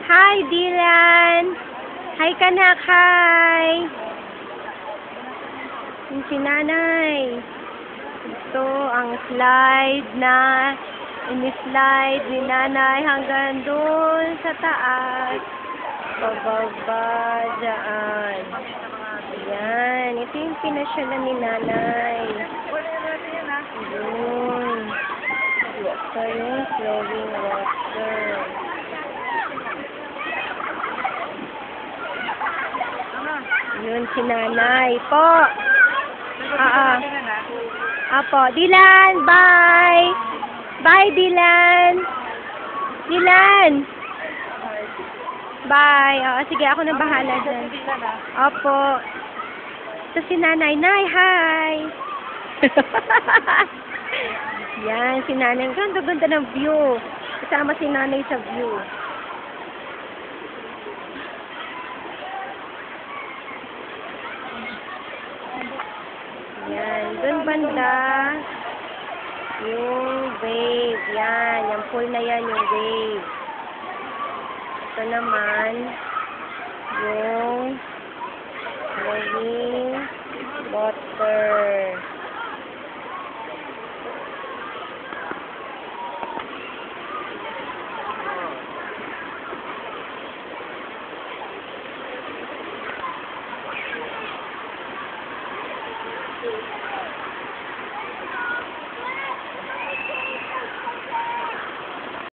Hi, Dylan! Hi, kanak! Hi! Yung si nanay. Ito ang slide na ini-slide ni nanay hanggang doon sa taas. Pababa dyan. Ayan. Ito yung pinasyalan ni nanay. Yun. Ito yung flowing water. Yun si nanay po. Apo. Dylan, bye! Bye, Dylan! Dylan! Bye. Sige, ako na bahala dyan. Opo. Ito si nanay. Nay, hi! Yan, si nanay. Ganda-ganda ng view. Kasama si nanay sa view. Yan, dun banda. Yung wave. Yan, yung pool na yan, yung wave. Ito naman, yung flowing water.